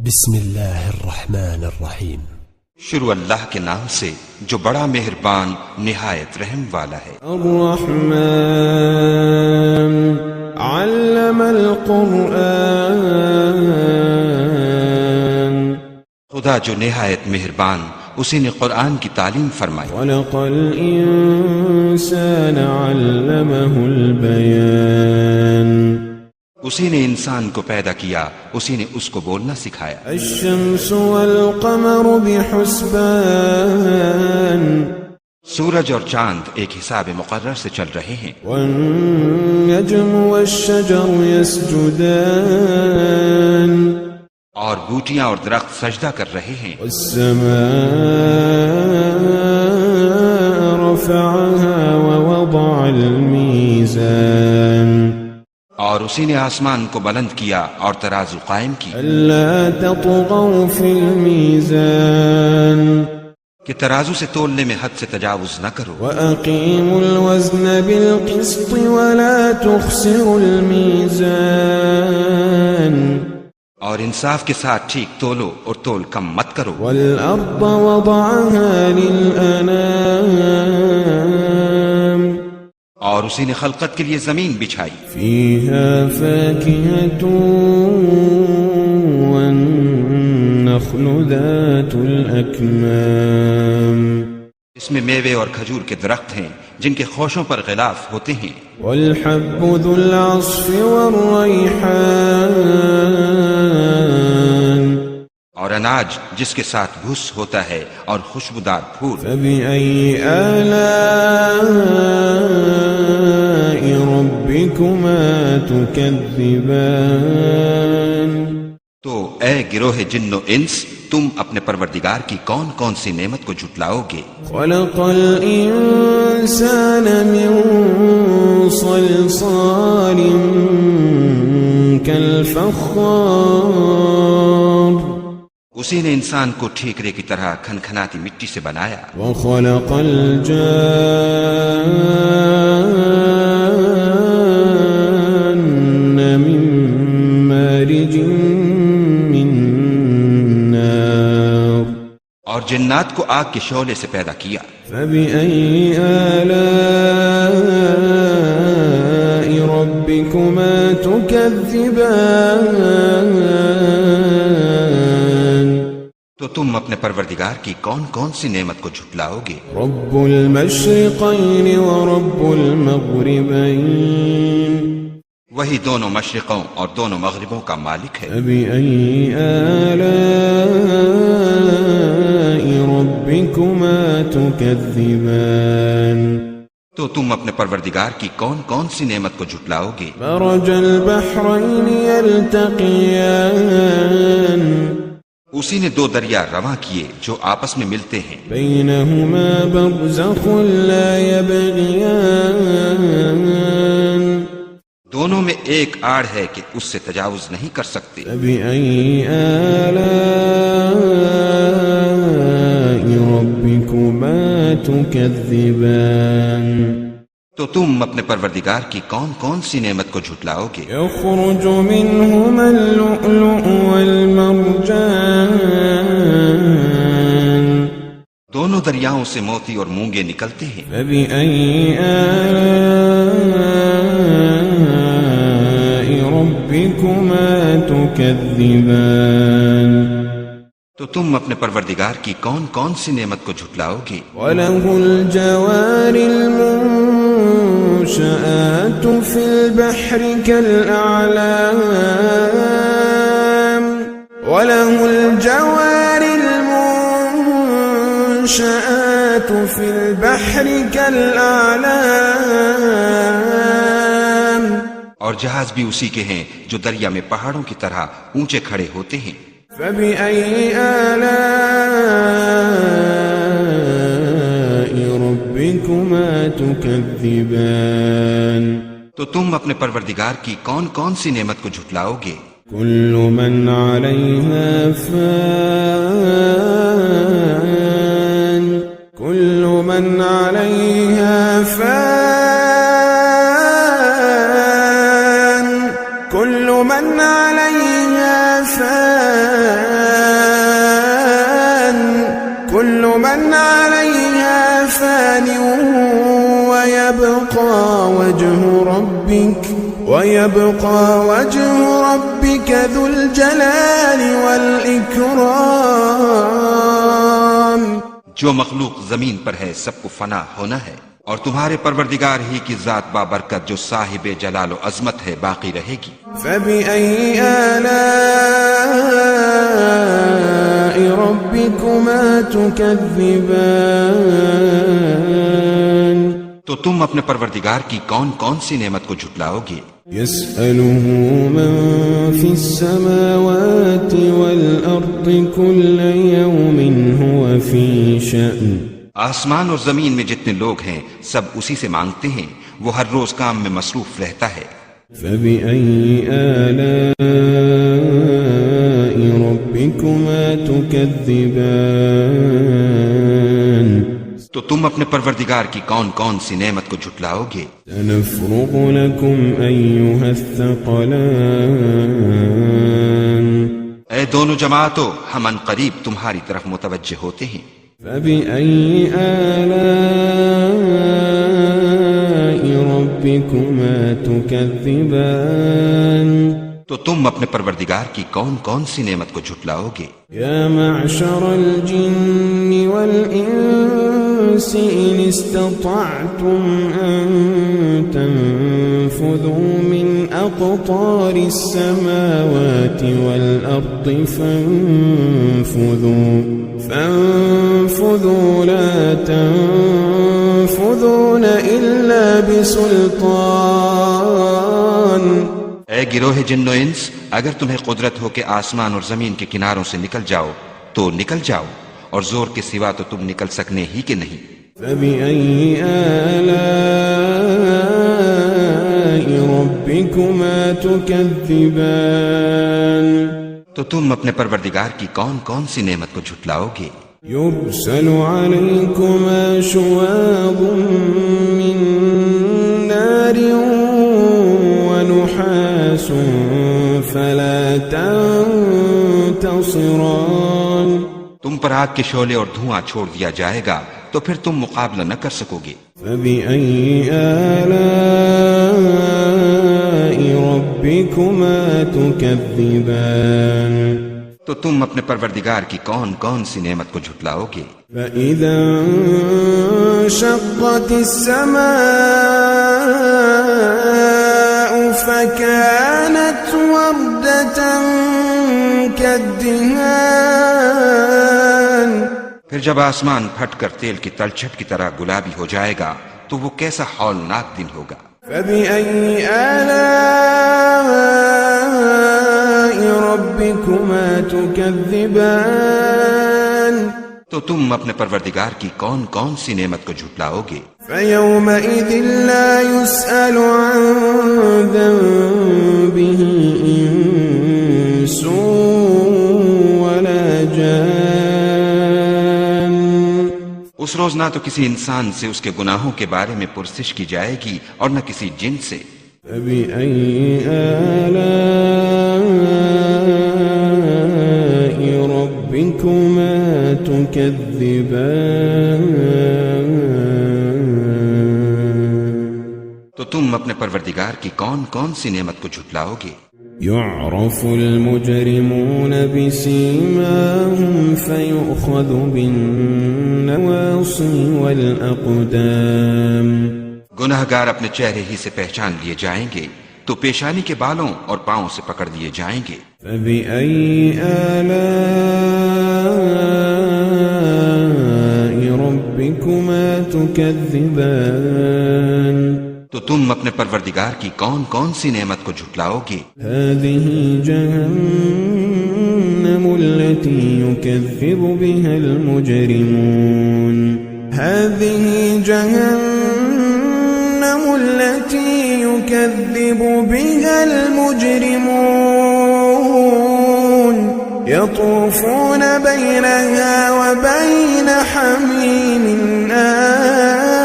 بسم اللہ الرحمن الرحیم۔ شروع اللہ کے نام سے جو بڑا مہربان نہایت رحم والا ہے۔ الرحمن علم القرآن، خدا جو نہایت مہربان اسی نے قرآن کی تعلیم فرمائی۔ خلق الانسان علمہ البیان، اسی نے انسان کو پیدا کیا، اسی نے اس کو بولنا سکھایا۔ الشمس والقمر بحسبان، سورج اور چاند ایک حساب مقرر سے چل رہے ہیں۔ والنجم والشجر يسجدان، اور بوٹیاں اور درخت سجدہ کر رہے ہیں۔ والسماء رفعها ووضع الميزان، اور اسی نے آسمان کو بلند کیا اور ترازو قائم کی، ألا تطغوا في الميزان، کہ ترازو سے تولنے میں حد سے تجاوز نہ کرو۔ وأقيموا الوزن بالقسط ولا تخسروا الميزان، اور انصاف کے ساتھ ٹھیک تولو اور تول کم مت کرو۔ والأرض وضعها للأنام، اور اسی نے خلقت کے لیے زمین بچھائی، فيها فاكهة والنخل ذات الأكمام، اس میں میوے اور کھجور کے درخت ہیں جن کے خوشوں پر غلاف ہوتے ہیں، والحب ذو العصف والريحان، اور اناج جس کے ساتھ بھس ہوتا ہے اور خوشبودار پھول۔ فبأي آلاء ربكما تكذبان، تو اے گروہ جن و انس، تم اپنے پروردگار کی کون کون سی نعمت کو جھٹلاؤ گے؟ خلق الإنسان من صلصال كالفخار، اسی نے انسان کو ٹھیکرے کی طرح کھنکھناتی مٹی سے بنایا، وخلق الجان من مارج من نار، اور جنات کو آگ کے شعلے سے پیدا کیا۔ فبأي آلاء ربكما تكذبان، تو تم اپنے پروردگار کی کون کون سی نعمت کو جھٹلاؤ گے؟ رب المشرقين ورب المغربين، وہی دونوں مشرقوں اور دونوں مغربوں کا مالک ہے۔ فبأي آلاء ربكما تكذبان، تو تم اپنے پروردگار کی کون کون سی نعمت کو جھٹلاؤ گے؟ مرج البحرين يلتقيان، اسی نے دو دریا رواں کیے جو آپس میں ملتے ہیں، بينهما برزخ لا يبغيان، دونوں میں ایک آڑ ہے کہ اس سے تجاوز نہیں کر سکتے۔ فبأي آلاء ربكما تكذبان، تو تم اپنے پروردگار کی کون کون سی نعمت کو جھٹلاؤ گے؟ يخرج منهما اللؤلؤ والمرجان، دونوں دریاؤں سے موتی اور مونگے نکلتے ہیں۔ فبأي آلاء ربكما تكذبان، تو تم اپنے پروردگار کی کون کون سی نعمت کو جھٹلاؤ گے؟ وله الجوار المنشآت في البحر كالأعلام، وله الجوار المنشآت في البحر كالأعلام، اور جہاز بھی اسی کے ہیں جو دریا میں پہاڑوں کی طرح اونچے کھڑے ہوتے ہیں۔ فبأي آلاء ربكما تكذبان، تو تم اپنے پروردگار کی کون کون سی نعمت کو جھٹلاؤ گے؟ كل من عليها فان، كل من عليها فان، كل من عليها فان، من عليها فان ويبقى وجه ربك ذو الجلال والإكرام. جو مخلوق زمین پر ہے سب کو فنا ہونا ہے، اور تمہارے پروردگار ہی کی ذات بابرکت جو صاحب جلال و عظمت ہے باقی رہے گی. فبأي آلاء ربكما تكذبان. تو تم اپنے پروردگار کی کون کون سی نعمت کو جھٹلاؤ گے؟ يسأله من في السماوات والأرض كل يوم هو في شأن. آسمان اور زمین میں جتنے لوگ ہیں سب اسی سے مانگتے ہیں، وہ ہر روز کام میں مصروف رہتا ہے. فبأي آلاء ربكما تكذبان. تو تم اپنے پروردگار کی کون کون سی نعمت کو جھٹلاؤ گے؟ سنفرغ لكم أيها الثقلان. اے دونوں جماعتوں، ہم ان قریب تمہاری طرف متوجہ ہوتے ہیں. فبأي آلاء ربكما تكذبان. تو تم اپنے پروردگار کی کون کون سی نعمت کو جھٹلاؤ گے؟ يا معشر الجن والإنس إن استطعتم أن تنفذوا من أقطار السماوات والأرض فانفذوا لا تنفذون إلا بسلطان. اے گروہ جن و انس، اگر تمہیں قدرت ہو کہ آسمان اور زمین کے کناروں سے نکل جاؤ تو نکل جاؤ، اور زور کے سوا تو تم نکل سکنے ہی کہ نہیں. فبأي آلاء ربكما تكذبان. تو تم اپنے پروردگار کی کون کون سی نعمت کو جھٹلاؤ گے؟ يرسل عليكما شواظ من نار ونحاس فلا تنتصران. تم پر آگ کے شعلے اور دھواں چھوڑ دیا جائے گا تو پھر تم مقابلہ نہ کر سکو گے. فبأي آلاء ربكما تكذبان. تو تم اپنے پروردگار کی کون کون سی نعمت کو جھٹلاؤ گے؟ فإذا انشقت السماء فكانت وردة كالدهان. پھر جب آسمان پھٹ کر تیل کی تلچھٹ کی طرح گلابی ہو جائے گا تو وہ کیسا ہولناک دن ہوگا. فبأي آلاء ربكما تكذبان. تو تم اپنے پروردگار کی کون کون سی نعمت کو جھٹلاؤ گے؟ فيومئذ لا يسأل عن ذنبه إنس ولا جان. اس روز نہ تو کسی انسان سے اس کے گناہوں کے بارے میں پرسش کی جائے گی اور نہ کسی جن سے. فبأي آلاء ربكما تكذبان. تو تم اپنے پروردگار کی کون کون سی نعمت کو جھٹلاؤ گے؟ يعرف المجرمون بسيماهم فيؤخذ بالنواصي والأقدام. گناہگار اپنے چہرے ہی سے پہچان لیے جائیں گے تو پیشانی کے بالوں اور پاؤں سے پکڑ لیے جائیں گے. فبأي آلاء ربكما تكذبان. تو تم اپنے پروردگار کی کون کون سی نعمت کو جھٹلاؤ گے؟ هذه جهنم التي يكذب بها المجرمون. هذه جهنم التي يكذب بها المجرمون. يطوفون بينها وبين حميم آن.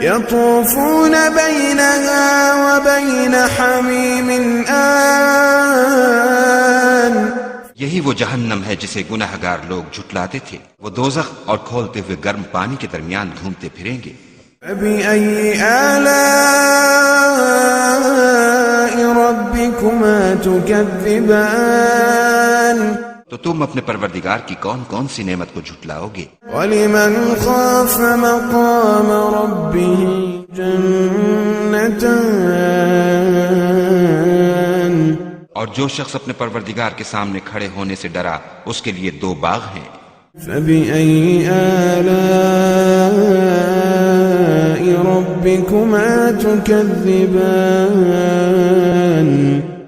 يطوفون بينها وبين حميم آن. یہی وہ جہنم ہے جسے گناہگار لوگ جھٹلاتے تھے، وہ دوزخ اور کھولتے ہوئے گرم پانی کے درمیان گھومتے پھریں گے۔ فبأي آلاء ربكما تكذبان تو تم اپنے پروردگار کی کون کون سی نعمت کو جھٹلاؤ گے؟ ولمن خاف مقام ربه جنتان اور جو شخص اپنے پروردگار کے سامنے کھڑے ہونے سے ڈرا اس کے لیے 2 باغ ہیں۔ فبأي آلاء ربكما تكذبان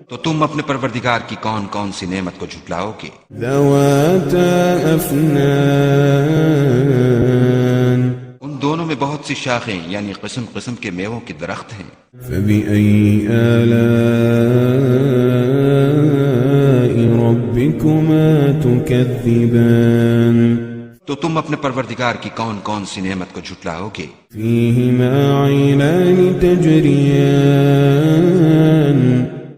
تو تم اپنے پروردگار کی کون کون سی نعمت کو جھٹلاؤ گے؟ ذواتا أفنان ان دونوں میں بہت سی شاخیں یعنی قسم قسم کے میووں کے درخت ہیں۔ فبأي آلاء ربكما تكذبان تو تم اپنے پروردگار کی کون کون سی نعمت کو جھٹلاؤ گے؟ فيهما عينان تجريان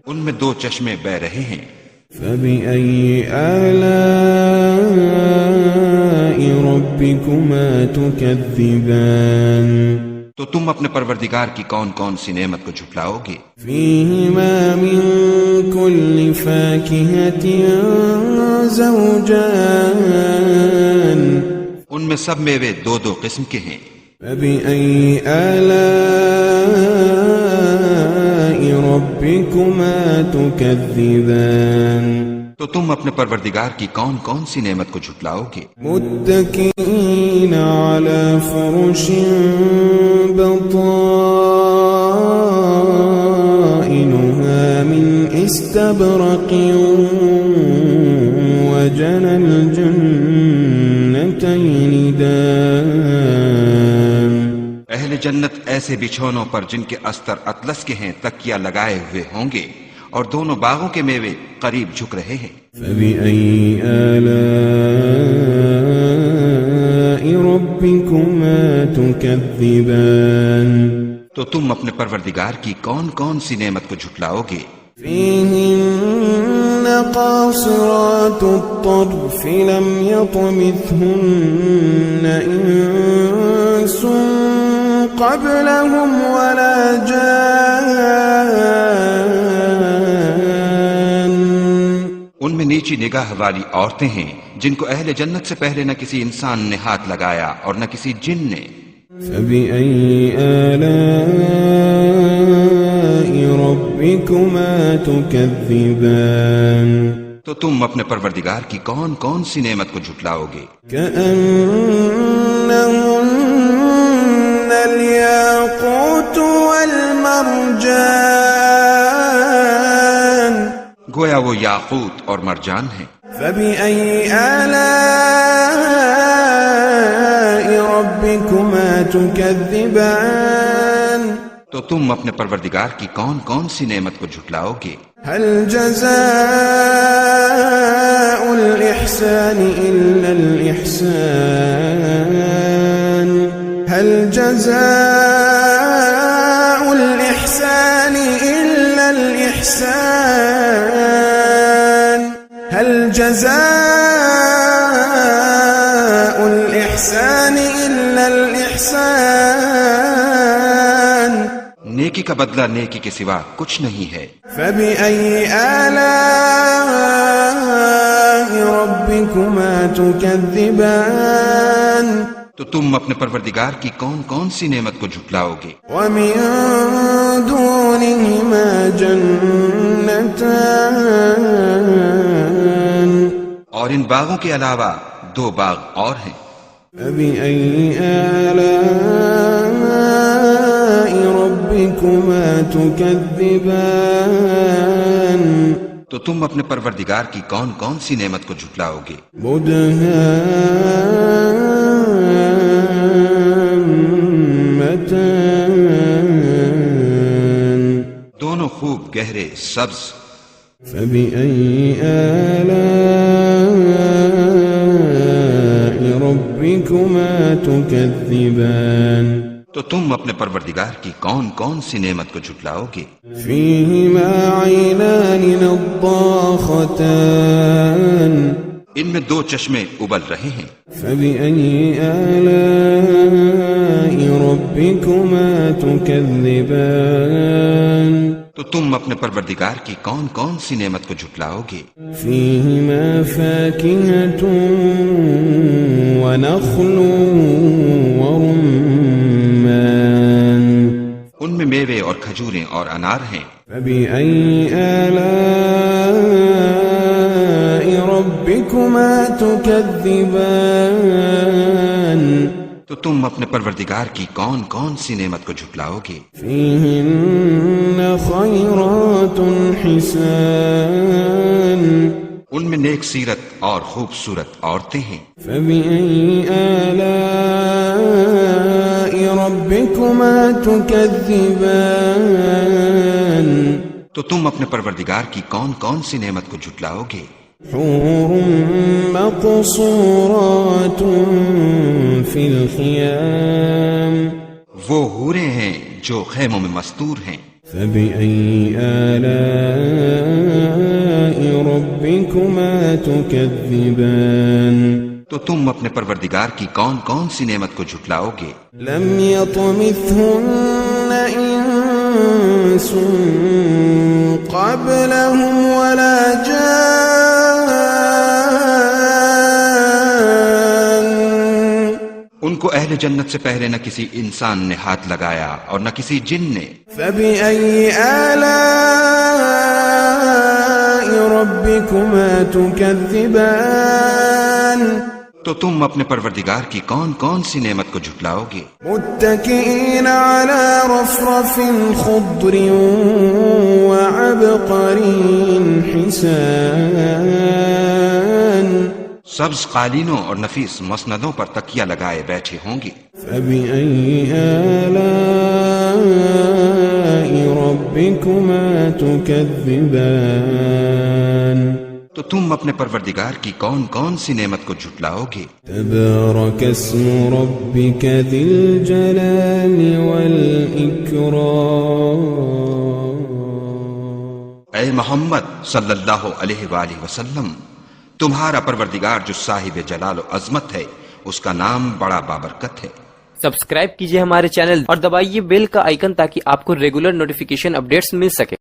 ان میں 2 چشمے بہ رہے ہیں۔ فبأي آلاء ربكما تكذبان تو تم اپنے پروردگار کی کون کون سی نعمت کو جھٹلاؤ گے؟ فيهما من كل فاكهة زوجان ان میں سب میوے 2 قسم کے ہیں۔ فبأي آلاء ربكما تكذبان تو تم اپنے پروردگار کی کون کون سی نعمت کو جھٹلاؤ گے؟ متكئين على فرش بطائنها من استبرق وجنى الجنتين دان اہل جنت ایسے بچھونوں پر جن کے استر اطلس کے ہیں تکیہ لگائے ہوئے ہوں گے، اور دونوں باغوں کے میوے قریب جھک رہے ہیں۔ فبأي آلاء ربكما تكذبان تو تم اپنے پروردگار کی کون کون سی نعمت کو جھٹلاؤ گے؟ فيهن قاصرات الطرف لم يطمثهن إنس قبلهم ولا جان ان میں نیچی نگاہ والی عورتیں ہیں جن کو اہل جنت سے پہلے نہ کسی انسان نے ہاتھ لگایا اور نہ کسی جن نے۔ فبأي آلاء ربكما تكذبان تو تم اپنے پروردگار کی کون کون سی نعمت کو جھٹلاؤ گے؟ كأنهن الياقوت والمرجان گویا وہ یاقوت اور مرجان ہیں۔ فبأي آلاء ربكما تكذبان تو تم اپنے پروردگار کی کون کون سی نعمت کو جھٹلاؤ گے؟ هل جزاء الإحسان إلا الإحسان هل جزاء الإحسان إلا الإحسان هل جزاء الإحسان إلا الإحسان نیکی کا بدلہ نیکی کے سوا کچھ نہیں ہے۔ فبأي آلاء ربكما تكذبان تو تم اپنے پروردگار کی کون کون سی نعمت کو جھٹلاؤ گے؟ ومن دونهما جنتان اور ان باغوں کے علاوہ 2 باغ اور ہیں۔ فبأي آلاء ربكما تكذبان تو تم اپنے پروردگار کی کون کون سی نعمت کو جھٹلاؤ گے؟ مدهامتان دونوں خوب گہرے سبز۔ فبأي آلاء ربكما تكذبان تو تو تم اپنے پروردگار کی کون کون سی نعمت کو جھٹلاؤ گے؟ فيهما عينان نضاختان ان میں دو چشمے ابل رہے ہیں، فبأي آلاء ربكما تكذبان تو تم اپنے پروردگار کی کون کون سی نعمت کو جھٹلاؤ گے؟ فيهما فاكهة ونخل ورمان ان میں میوے اور کھجوریں اور انار ہیں۔ فبأي آلاء ربكما تكذبان تو تم اپنے پروردگار کی کون کون سی نعمت کو جھٹلاؤ گے؟ فيهن خيرات حسان ان میں نیک سیرت اور خوبصورت عورتیں ہیں۔ فبأي آلاء ربكما تكذبان تو تم اپنے پروردگار کی کون کون سی نعمت کو جھٹلاؤ گے؟ حور مقصورات في الخيام وہ حوریں ہیں جو خیموں میں مستور ہیں۔ فبأي آلاء ربكما تكذبان تو تم اپنے پروردگار کی کون کون سی نعمت کو جھٹلاؤ گے؟ لم يطمثهن إنس قبلهم ولا جان ان کو اہل جنت سے پہلے نہ کسی انسان نے ہاتھ لگایا اور نہ کسی جن نے۔ فبأي آلاء ربكما تكذبان تو تم اپنے پروردگار کی کون کون سی نعمت کو جھٹلاؤ گے؟ متكئين على رفرف خضر وعبقري حسان سبز قالینوں اور نفیس مسندوں پر تکیہ لگائے بیٹھے ہوں گے۔ فبأي آلاء ربكما تكذبان تو تم اپنے پروردگار کی کون کون سی نعمت کو جھٹلاؤ گے؟ تبارك اسم ربك ذي الجلال والإكرام اے محمد صلی اللہ علیہ وآلہ وسلم، تمہارا پروردگار جو صاحب جلال و عظمت ہے، اس کا نام بڑا بابرکت ہے۔ سبسکرائب کیجئے ہمارے چینل اور دبائیے بیل کا آئیکن تاکہ آپ کو ریگولر نوٹیفیکیشن اپڈیٹس مل سکے۔